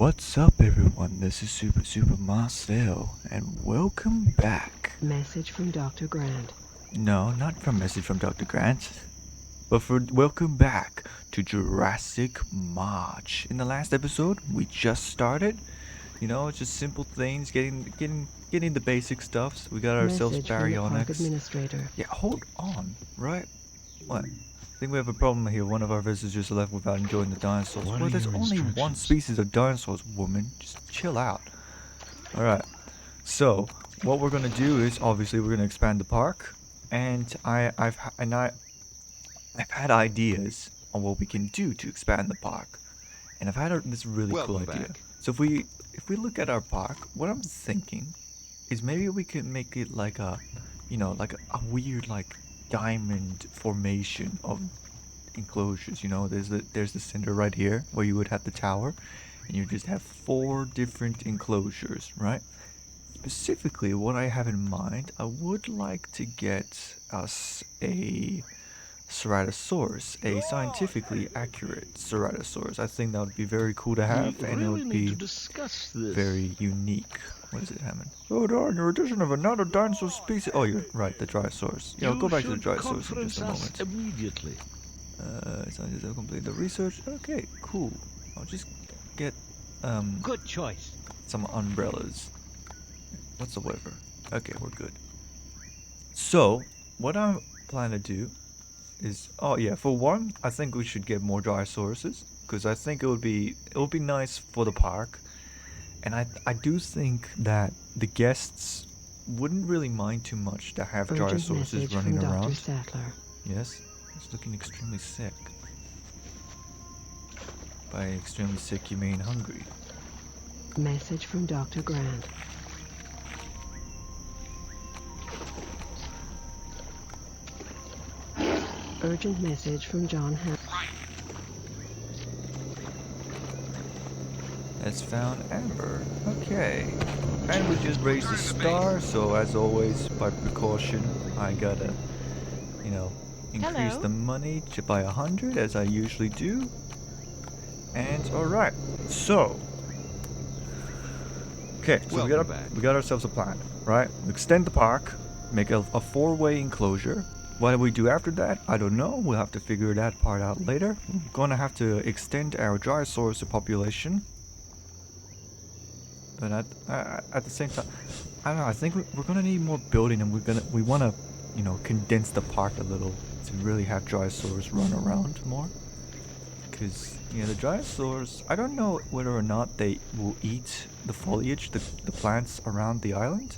What's up, everyone? This is Super Marcel, and welcome back. Message from Dr. Grant. No, not from message from Dr. Grant, but for welcome back to Jurassic March. In the last episode, we just started. It's just simple things, getting the basic stuffs. We got ourselves Message from the park baryonyx. administrator. Yeah, hold on, right? What? I think we have a problem here. One of our visitors left without enjoying the dinosaurs. What Well, are there's your only one instructions? species of dinosaurs, woman. Just chill out. Alright. So, what we're gonna do is obviously we're gonna expand the park, and I've had ideas on what we can do to expand the park, and I've had this really cool Welcome idea. back. So if we look at our park, what I'm thinking is maybe we could make it like a weird like diamond formation of enclosures. There's the center right here where you would have the tower, and you just have 4 different enclosures, right? Specifically, what I have in mind, I would like to get us a Ceratosaurus, a scientifically accurate Ceratosaurus. I think that would be very cool to have, and it would be very unique. What is it, Hammond? Oh, darn, your addition of another dinosaur species. Oh, you're right, the Dryosaurus. Yeah, I'll go back to the Dryosaurus in just a moment. Immediately. Scientists have completed the research. Okay, cool. I'll just get, Good choice. some umbrellas. Whatsoever. Okay, we're good. So, what I'm planning to do is, oh yeah, for one, I think we should get more Dryosauruses, because I think it would be nice for the park, and I do think that the guests wouldn't really mind too much to have Urgent Dryosauruses message running from Dr. around. Sattler. Yes, he's looking extremely sick. By extremely sick, you mean hungry. Message from Dr. Grant. Urgent message from John Ham. Has found Amber. Okay. And we just raised the star, so as always, by precaution, I gotta, increase the money by 100, as I usually do. And alright, so. Okay, so we got ourselves a plan, right? We extend the park, make a 4-way enclosure. What do we do after that? I don't know. We'll have to figure that part out later. We're gonna have to extend our Dryosaurus population. But at the same time, I don't know. I think we're gonna need more building, and we wanna, condense the park a little to really have Dryosaurus run around more. Because the Dryosaurus, I don't know whether or not they will eat the foliage, the plants around the island.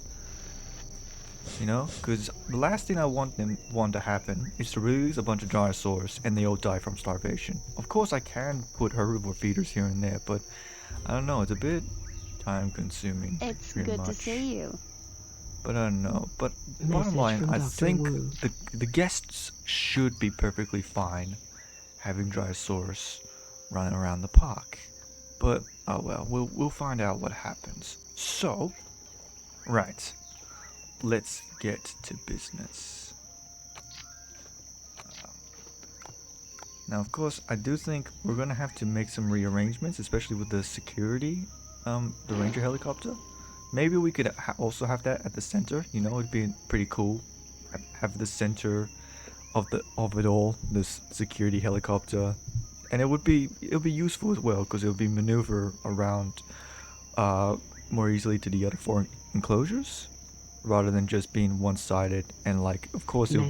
Because the last thing I want to happen is to release a bunch of Dryosaurs and they all die from starvation. Of course, I can put herbivore feeders here and there, but I don't know. It's a bit time consuming. It's good to see you. But I don't know. But bottom Message line, from I Dr. think Wu. the guests should be perfectly fine having Dryosaurus running around the park. But oh well, we'll find out what happens. So, right. Let's get to business. Now, of course, I do think we're gonna have to make some rearrangements, especially with the security, the Ranger helicopter. Maybe we could also have that at the center. It'd be pretty cool. Have the center of it all, this security helicopter, and it'll be useful as well because it'll be maneuver around more easily to the other 4 enclosures, rather than just being one-sided. And of course it'll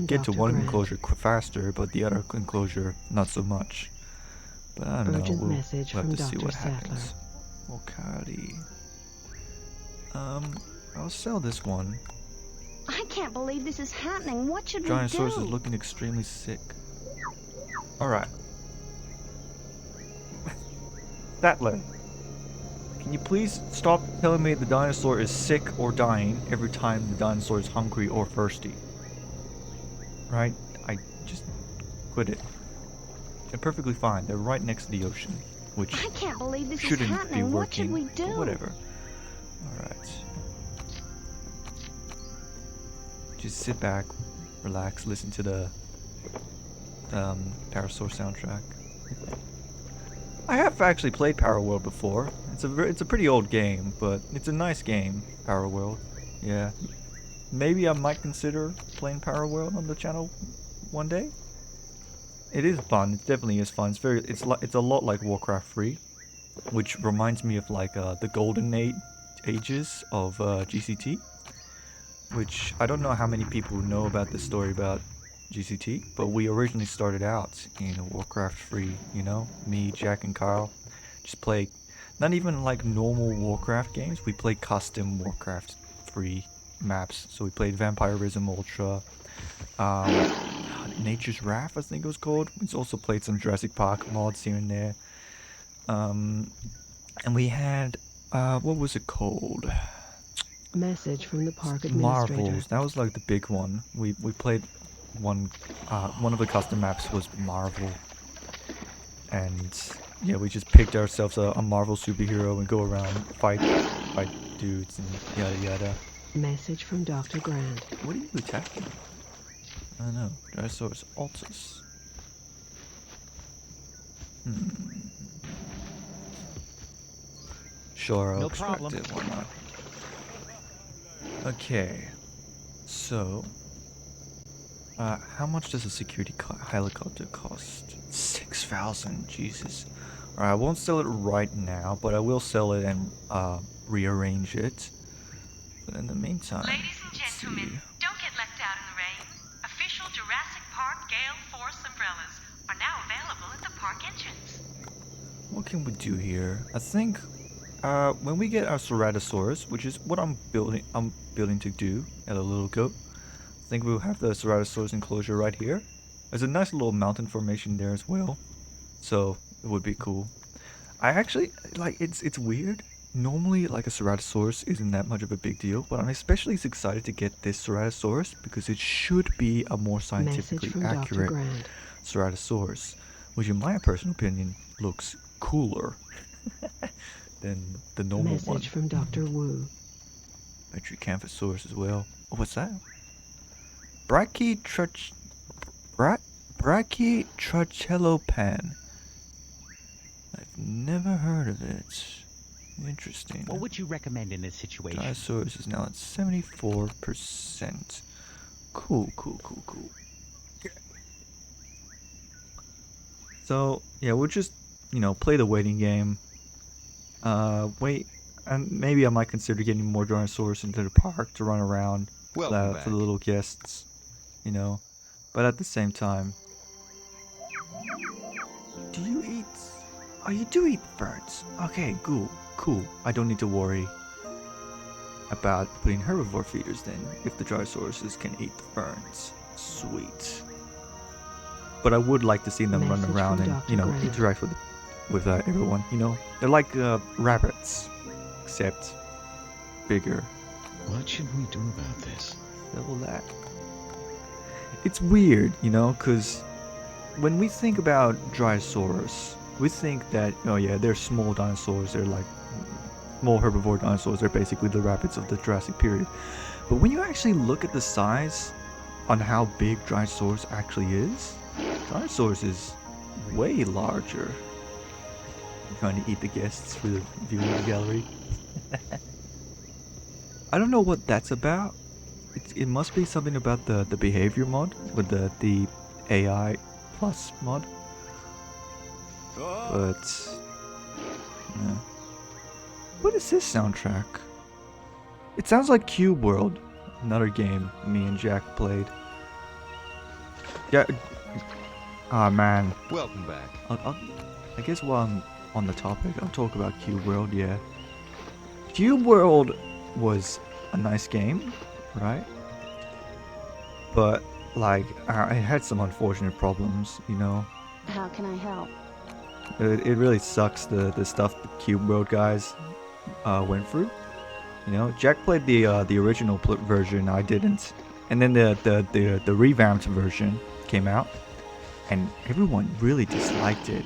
get to one enclosure faster, but the other enclosure not so much. But I don't know. We'll have to see what happens. Okay. I'll sell this one. I can't believe this is happening. What should we Dryosaurus do? is looking extremely sick. Alright. Statler, can you please stop telling me the dinosaur is sick or dying every time the dinosaur is hungry or thirsty? Right? I just quit it. They're perfectly fine. They're right next to the ocean, which I can't believe this is shouldn't be happening. What should working. we do? But whatever. Alright. Just sit back, relax, listen to the Parasaur soundtrack. I have actually played Power World before. It's a pretty old game, but it's a nice game, Power World. Yeah. Maybe I might consider playing Power World on the channel one day. It is fun. It definitely is fun. It's a lot like Warcraft 3, which reminds me of like the golden ages of GCT, which I don't know how many people know about this story about GCT, but we originally started out in Warcraft 3, you know? Me, Jack, and Kyle just play not even like normal Warcraft games, we play custom Warcraft 3 maps. So we played Vampirism Ultra, Nature's Wrath, I think it was called. We've also played some Jurassic Park mods here and there. And we had, what was it called? Message from the park administrator. Marvels. That was like the big one. We played one of the custom maps was Marvel. And yeah, we just picked ourselves a Marvel superhero and go around fight dudes and yada yada. Message from Dr. Grant. What are you attacking? I don't know. Dryosaurus altus. Sure, I'll No extract problem. it. Why not? Okay. So, how much does a security helicopter cost? 6,000. Jesus. Alright, I won't sell it right now, but I will sell it and rearrange it. But in the meantime, Ladies and let's see. gentlemen, don't get left out in the rain. Official Jurassic Park Gale Force umbrellas are now available at the park entrance. What can we do here? I think when we get our Ceratosaurus, which is what I'm building to do at a little goat, I think we'll have the Ceratosaurus enclosure right here. There's a nice little mountain formation there as well, so it would be cool. I actually like it's weird. Normally, like a Ceratosaurus isn't that much of a big deal, but I'm especially excited to get this Ceratosaurus because it should be a more Message scientifically from Dr. accurate Grant. Ceratosaurus, which in my personal opinion looks cooler than the normal Message one. from Dr. Wu. Metricanthrosaurus as well. Oh, what's that? Brachytrachelopan. I've never heard of it. Interesting. What would you recommend in this situation? Dryosaurus is now at 74%. Cool. So, yeah, we'll just, play the waiting game. Wait, and maybe I might consider getting more Dryosaurus into the park to run around for the little guests, But at the same time, do you eat? Oh, you do eat birds. Okay, cool. I don't need to worry about putting herbivore feeders then, if the Dryosaurus can eat the ferns. Sweet. But I would like to see them run Message around from and, Dr. Grant. interact with everyone, They're like rabbits, except bigger. What should we do about this? Double that. It's weird, because when we think about Dryosaurus, we think that, oh yeah, they're small dinosaurs, they're like small herbivore dinosaurs, they're basically the rabbits of the Jurassic period. But when you actually look at the size on how big Dryosaurus actually is, Dryosaurus is way larger. I'm trying to eat the guests for the viewing gallery. I don't know what that's about. It must be something about the behavior mod with the AI plus mod. But yeah. What is this soundtrack? It sounds like Cube World, another game me and Jack played. Yeah. Ah man. Welcome back. I guess while I'm on the topic, I'll talk about Cube World. Yeah. Cube World was a nice game, right? But like, it had some unfortunate problems, How can I help? It really sucks the stuff the Cube World guys went through. Jack played the original version, I didn't, and then the revamped version came out, and everyone really disliked it.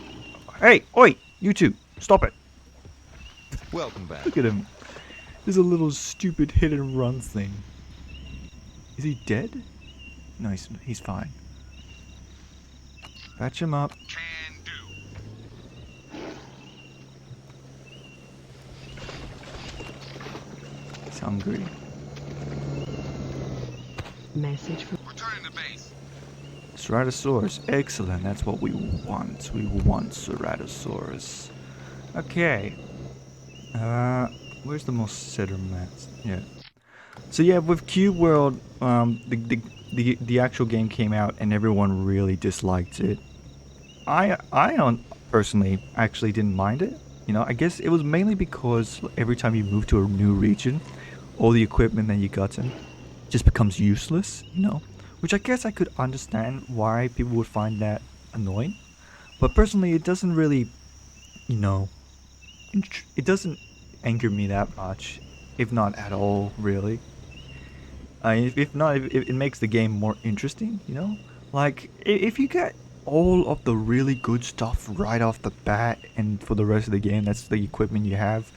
Hey, oi, you two, stop it! Welcome back. Look at him. There's a little stupid hit and run thing. Is he dead? No, he's fine. Patch him up. Can do. hungry. Message from Returning to base. Ceratosaurus, excellent. That's what we want. We want Ceratosaurus. Okay. Where's the most settlements? Yeah. So yeah, with Cube World, the actual game came out and everyone really disliked it. I don't personally actually didn't mind it. You know, I guess it was mainly because every time you move to a new region, all the equipment that you gotten just becomes useless, you know? Which I guess I could understand why people would find that annoying. But personally, it doesn't really, you know, it doesn't anger me that much, if not at all, really. If not, it makes the game more interesting, you know? Like, if you get all of the really good stuff right off the bat, and for the rest of the game, that's the equipment you have,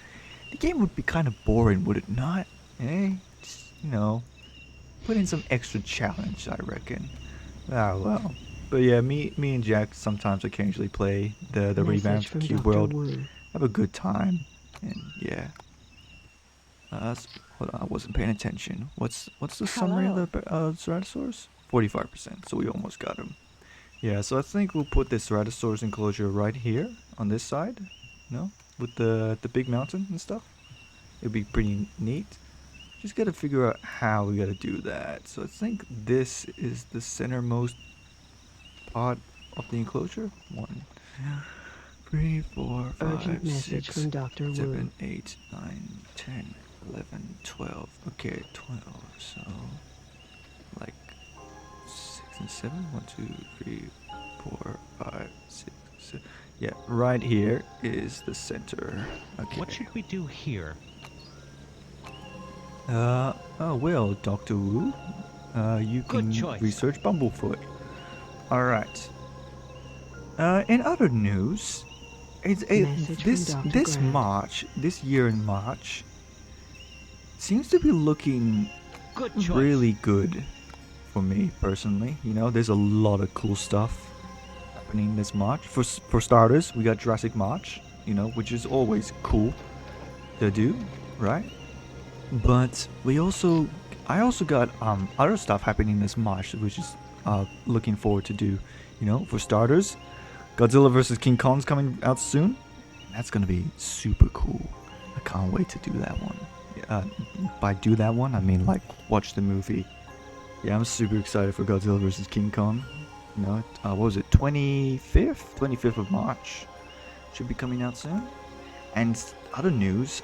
the game would be kind of boring, would it not? Eh? Just, you know, put in some extra challenge, I reckon. Ah, well. But yeah, me and Jack sometimes occasionally play the message revamped from Cube Dr. World. Wu. Have a good time, and yeah. Hold on, I wasn't paying attention. What's the summary of the Ceratosaurus? 45%, so we almost got him. Yeah, so I think we'll put this Ceratosaurus enclosure right here on this side, you know, with the big mountain and stuff. It'd be pretty neat. Just gotta figure out how we gotta do that. So I think this is the centermost part of the enclosure. 1, 2, 3, 4, 5, Urgent message 6, from Dr. Wu. 7, 8, 9, 10, 11, 12. Okay, 12. So, like 6 and 7. 1, 2, 3, 4, 5, 6, 7. Yeah, right here is the center. Okay. What should we do here? Oh well, Dr. Wu, you Good can choice. research Bumblefoot. Alright. In other news, Message from Dr. this Grant. March, this year in March, seems to be looking Good choice. really good for me personally. You know, there's a lot of cool stuff happening this March. For starters, we got Jurassic March, you know, which is always cool to do, right? But I also got other stuff happening this March, which is looking forward to do. You know, for starters, Godzilla vs. King Kong's coming out soon. That's gonna be super cool. I can't wait to do that one. By do that one, I mean like watch the movie. Yeah, I'm super excited for Godzilla vs. King Kong. You know, what was it? 25th of March should be coming out soon. And other news,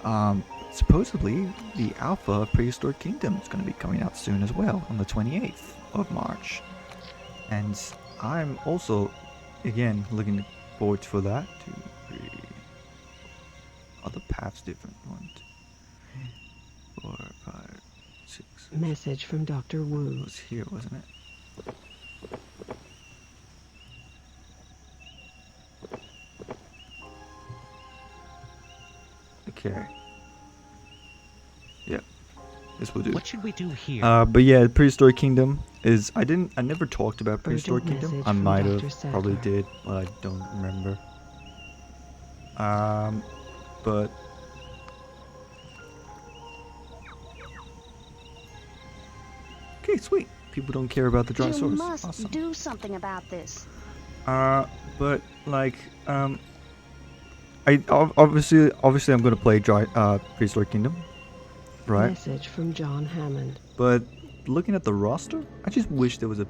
supposedly the alpha of Prehistoric Kingdom is going to be coming out soon as well on the 28th of March. And I'm also, again, looking forward for that. 2, 3. Other paths different. 1, 2, 4, 5, 6. Message from Dr. It Wu. was here, wasn't it? Okay. Yeah. This will do. What should we do here? But yeah, Prehistoric Kingdom is I never talked about Prehistoric Urgent Kingdom. message I from might have Dr. probably Sadler. did, but I don't remember. But okay, sweet. People don't care about the You Dryosaurus. must Awesome. do something about this. But like, obviously I'm gonna play Prehistoric Kingdom, right? Message from John Hammond. But looking at the roster, I just wish there was a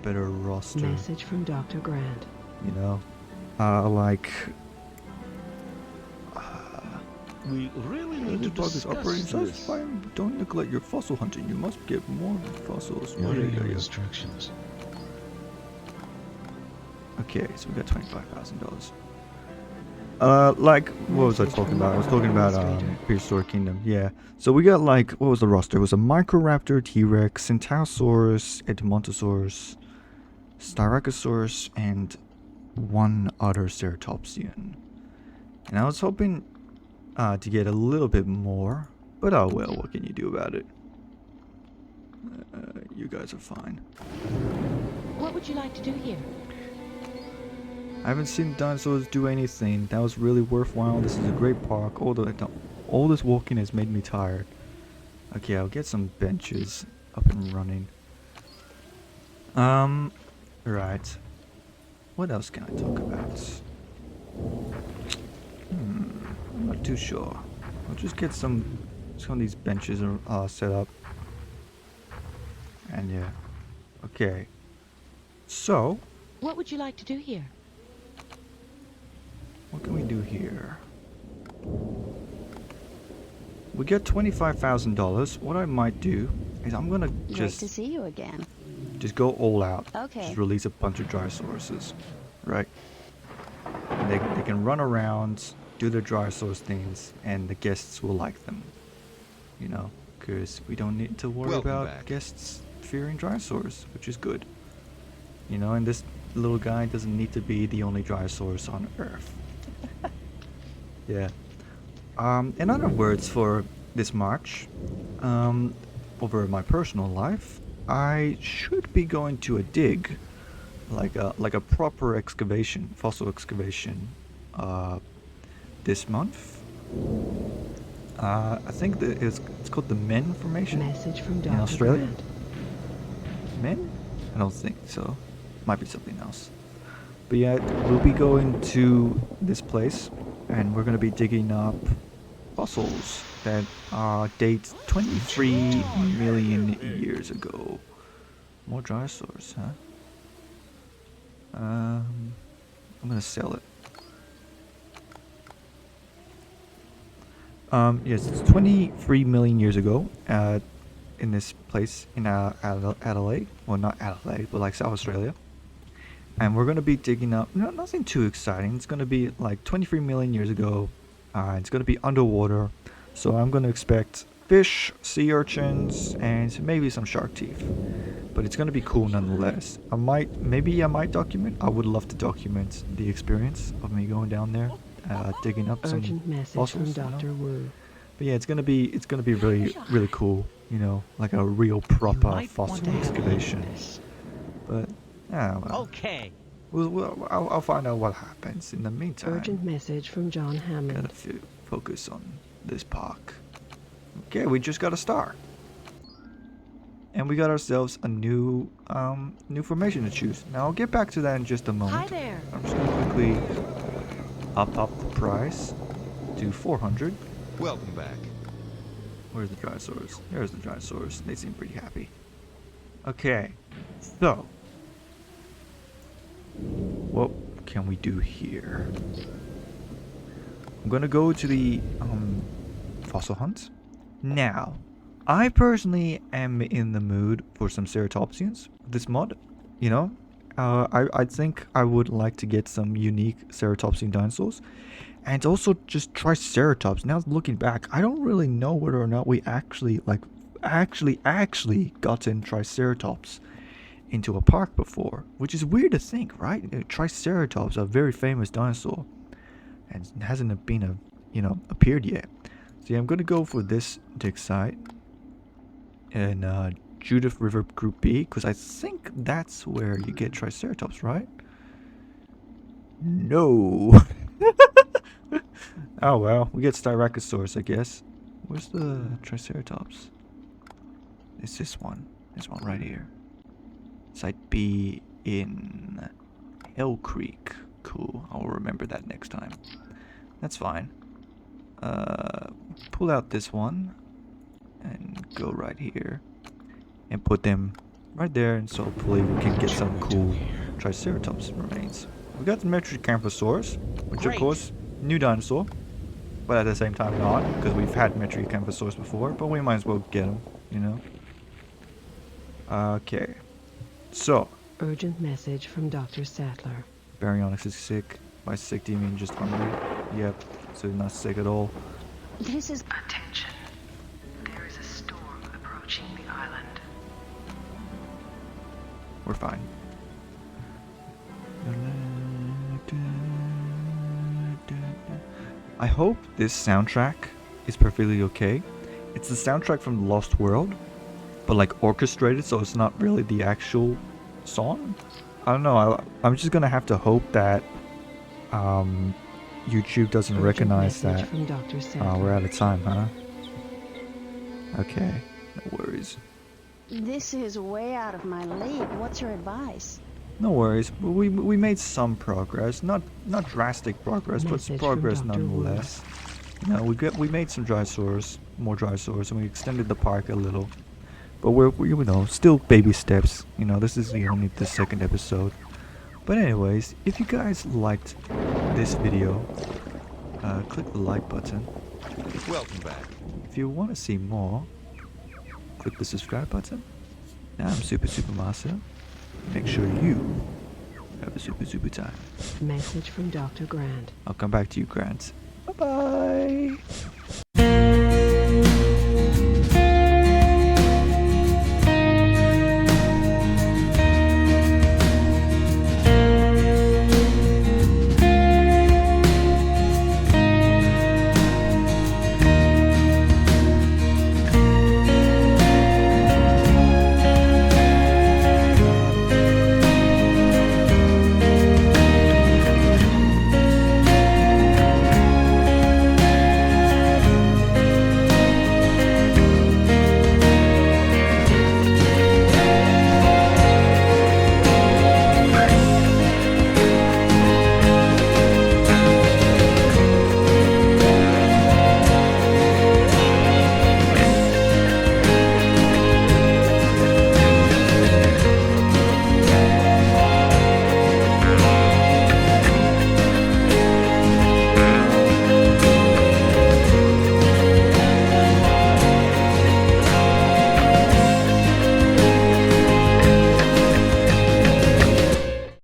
better roster. Message from Dr. Grant. You know, like. We really need to This bug is discuss operating so this. fine. Don't neglect your fossil hunting. You must get more fossils. What are Yeah, your yeah. instructions? Okay, so we got $25,000. Like, what was I talking about? I was talking about Prehistoric Kingdom. Yeah. So we got like, what was the roster? It was a Microraptor, T-Rex, Centaurosaurus, Edmontosaurus, Styracosaurus, and one other Ceratopsian. And I was hoping to get a little bit more, but oh well, what can you do about it? You guys are fine. What would you like to do here? I haven't seen dinosaurs do anything. That was really worthwhile. This is a great park. All this walking has made me tired. Okay, I'll get some benches up and running. Right. What else can I talk about? I'm not too sure. I'll just get some of these benches set up. And yeah. Okay. So, What would you like to do here? what can we do here? We get $25,000. What I might do is I'm gonna Great to just see you again. go all out. Okay. Just release a bunch of Dryosauruses, right? And they can run around, do their Dryosaurus things, and the guests will like them. You know, because we don't need to worry Welcome about back. guests fearing Dryosaurus, which is good. You know, and this little guy doesn't need to be the only Dryosaurus on Earth. Yeah. In other words, for this March, over my personal life, I should be going to a dig, like a proper excavation, fossil excavation, this month. I think that it's called the Men Formation Message from in Dr. Australia. Grant. Men? I don't think so. Might be something else. But yeah, we'll be going to this place, and we're gonna be digging up fossils that date 23 million years ago. More Dryosaurs, huh? I'm gonna sell it. Yes, it's 23 million years ago. In this place in Adelaide, well, not Adelaide, but like South Australia. And we're gonna be digging up. Nothing too exciting. It's gonna be like 23 million years ago. It's gonna be underwater, so I'm gonna expect fish, sea urchins, and maybe some shark teeth. But it's gonna be cool nonetheless. Maybe I might document. I would love to document the experience of me going down there, digging up some Urgent message fossils. from You know? Dr. Wu. But yeah, it's gonna be really cool. You know, like a real proper might want fossil to have a look at excavation. this. But yeah, well, Okay. I'll find out what happens in the meantime. Urgent message from John Hammond. Gotta focus on this park. Okay, we just got a star. And we got ourselves a new formation to choose. Now I'll get back to that in just a moment. Hi there. I'm just gonna quickly up the price to 400. Welcome back. Where's the Dryosaurus? There's the Dryosaurus. They seem pretty happy. Okay, so what can we do here? I'm gonna go to the fossil hunt. Now, I personally am in the mood for some ceratopsians. This mod, you know, I think I would like to get some unique ceratopsian dinosaurs, and also just Triceratops. Now looking back, I don't really know whether or not we actually gotten Triceratops into a park before, which is weird to think, right? Triceratops, a very famous dinosaur, and hasn't appeared yet. So yeah, I'm gonna go for this dig site in Judith River Group B, because I think that's where you get Triceratops, right? No. Oh well, we get Styracosaurus, I guess. Where's the Triceratops? It's this one. This one right here. Site B in Hell Creek. Cool. I'll remember that next time. That's fine. Pull out this one and go right here and put them right there, and so hopefully we can get some cool Triceratops remains. We got the Metriacanthosaurus, which Great. of course, new dinosaur, but at the same time not, because we've had Metriacanthosaurus before, but we might as well get them, you know. Okay, so Urgent message from Dr. Sattler. Baryonyx is sick. By sick, do you mean just hungry? Yep, so he's not sick at all. This is... Attention. There is a storm approaching the island. We're fine. I hope this soundtrack is perfectly okay. It's the soundtrack from Lost World, but like orchestrated, so it's not really the actual song. I don't know. I'm just gonna have to hope that YouTube doesn't Urgent recognize message that. from Dr. Sattler. We're out of time, huh? Okay, no worries. This is way out of my league. What's your advice? No worries. We made some progress. Not drastic progress, but Message from progress Dr. Wu. nonetheless. You know, we made some Dryosaurus, more Dryosaurus, and we extended the park a little. But we you know, still baby steps. You know, this is only the second episode. But anyways, if you guys liked this video, click the like button. Welcome back. If you want to see more, click the subscribe button. Now I'm Super Master. Make sure you have a super time. Message from Dr. Grant. I'll come back to you, Grant. Bye bye.